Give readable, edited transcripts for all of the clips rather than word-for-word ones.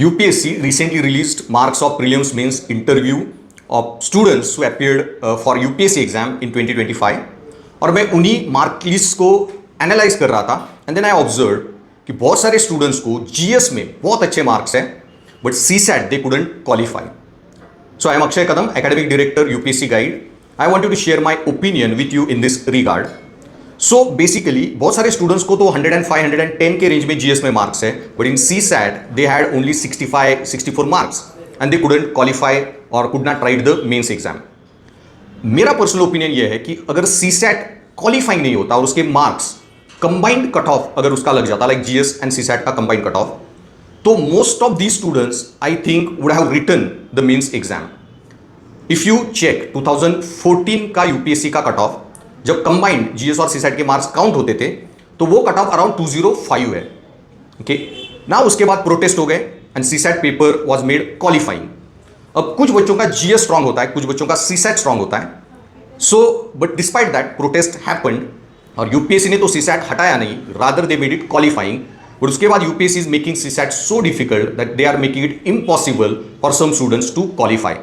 UPSC recently released marks of prelims means interview of students who appeared for UPSC exam in 2025 और मैं उन्हीं mark list को analyse कर रहा था एंड देन आई ऑब्जर्व कि बहुत सारे स्टूडेंट्स को जीएस में बहुत अच्छे मार्क्स हैं but CSAT they couldn't qualify. So I am Akshay Kadam, Academic Director, UPSC Guide. I wanted to share my opinion with you in this regard. So basically, बहुत सारे स्टूडेंट्स को तो 105, 110 के रेंज में जीएस में marks है, but in CSAT they had only 65, 64 marks and they couldn't qualify और could not write the mains exam. मेरा पर्सनल ओपिनियन ये है कि अगर सीसैट क्वालिफाई नहीं होता और उसके मार्क्स कंबाइंड कट ऑफ अगर उसका लग जाता लाइक जीएस एंड सीसैट का कंबाइंड कट ऑफ, तो most of these students I think would have written the mains exam. If you check 2014 का यूपीएससी का कट ऑफ, जब कंबाइंड जीएस और सीसैट के मार्क्स काउंट होते थे तो वो कट ऑफ अराउंड 205 है. ओके ना, उसके बाद प्रोटेस्ट हो गए and CSAT paper was made qualifying. अब कुछ बच्चों का जीएस स्ट्रांग होता है, कुछ बच्चों का सीसैट स्ट्रांग होता है. So but despite that protest happened और यूपीएससी ने तो सीसैट हटाया नहीं, rather they made it qualifying. But उसके बाद UPSC is making CSAT so difficult that they are making it impossible for some students to qualify.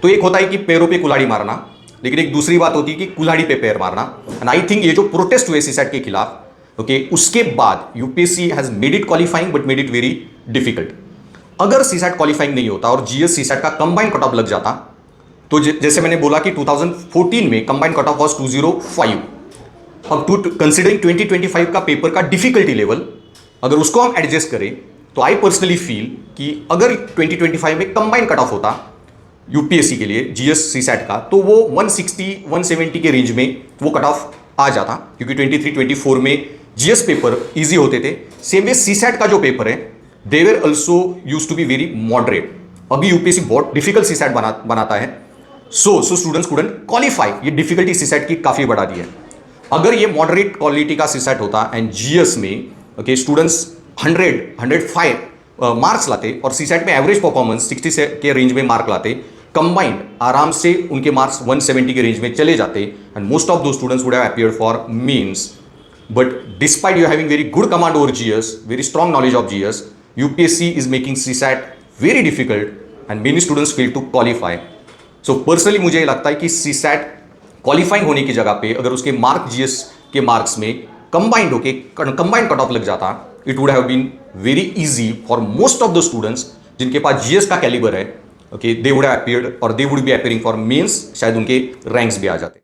तो एक होता है कि पैरों पे कुल्हाड़ी मारना, लेकिन एक दूसरी बात होती है कि कुल्हाड़ी पे पैर मारना. एंड आई थिंक ये जो प्रोटेस्ट हुए सीसैट के खिलाफ, ओके, उसके बाद UPSC has made it qualifying but made it very difficult. अगर सीसैट क्वालिफाइंग नहीं होता और जीएस सीसैट का कंबाइंड कट ऑफ लग जाता, तो जैसे मैंने बोला कि 2014 में कंबाइंड कट ऑफ वाज 205. अब कंसिडरिंग 2025 का पेपर का डिफिकल्टी लेवल, अगर उसको हम एडजस्ट करें तो आई पर्सनली फील कि अगर 2025 में कंबाइंड कट ऑफ होता यूपीएससी के लिए जीएस सीसैट का, तो वो 160 170 के रेंज में वो कट ऑफ आ जाता, क्योंकि 23 24 में जीएस पेपर इजी होते थे. सेम वे सीसैट का जो पेपर है they were also use to be very moderate. अभी यूपीएससी बहुत डिफिकल्ट सीसैट बनाता है. So students couldn't qualify. ये डिफिकल्टी सीसैट की काफ़ी बढ़ा दी है. अगर ये मॉडरेट क्वालिटी का सीसैट होता एंड जीएस में ओके स्टूडेंट्स 105 मार्क्स लाते और सीसैट में एवरेज परफॉर्मेंस 60 के रेंज में मार्क लाते, कंबाइंड आराम से उनके मार्क्स 170 के रेंज में चले जाते and most of those students would have appeared for mains. But despite you having very good command over GS, very strong knowledge of GS, UPSC is making CSAT very difficult and many students fail to qualify. So personally मुझे ये लगता है कि CSAT qualifying होने की जगह पे अगर उसके मार्क जीएस के मार्क्स में कंबाइंड होके कंबाइंड कट ऑफ लग जाता, it would have been very easy for most of the students जिनके पास जीएस का कैलिबर है. Okay, they would have appeared और they would be appearing for mains, शायद उनके रैंक्स भी आ जाते.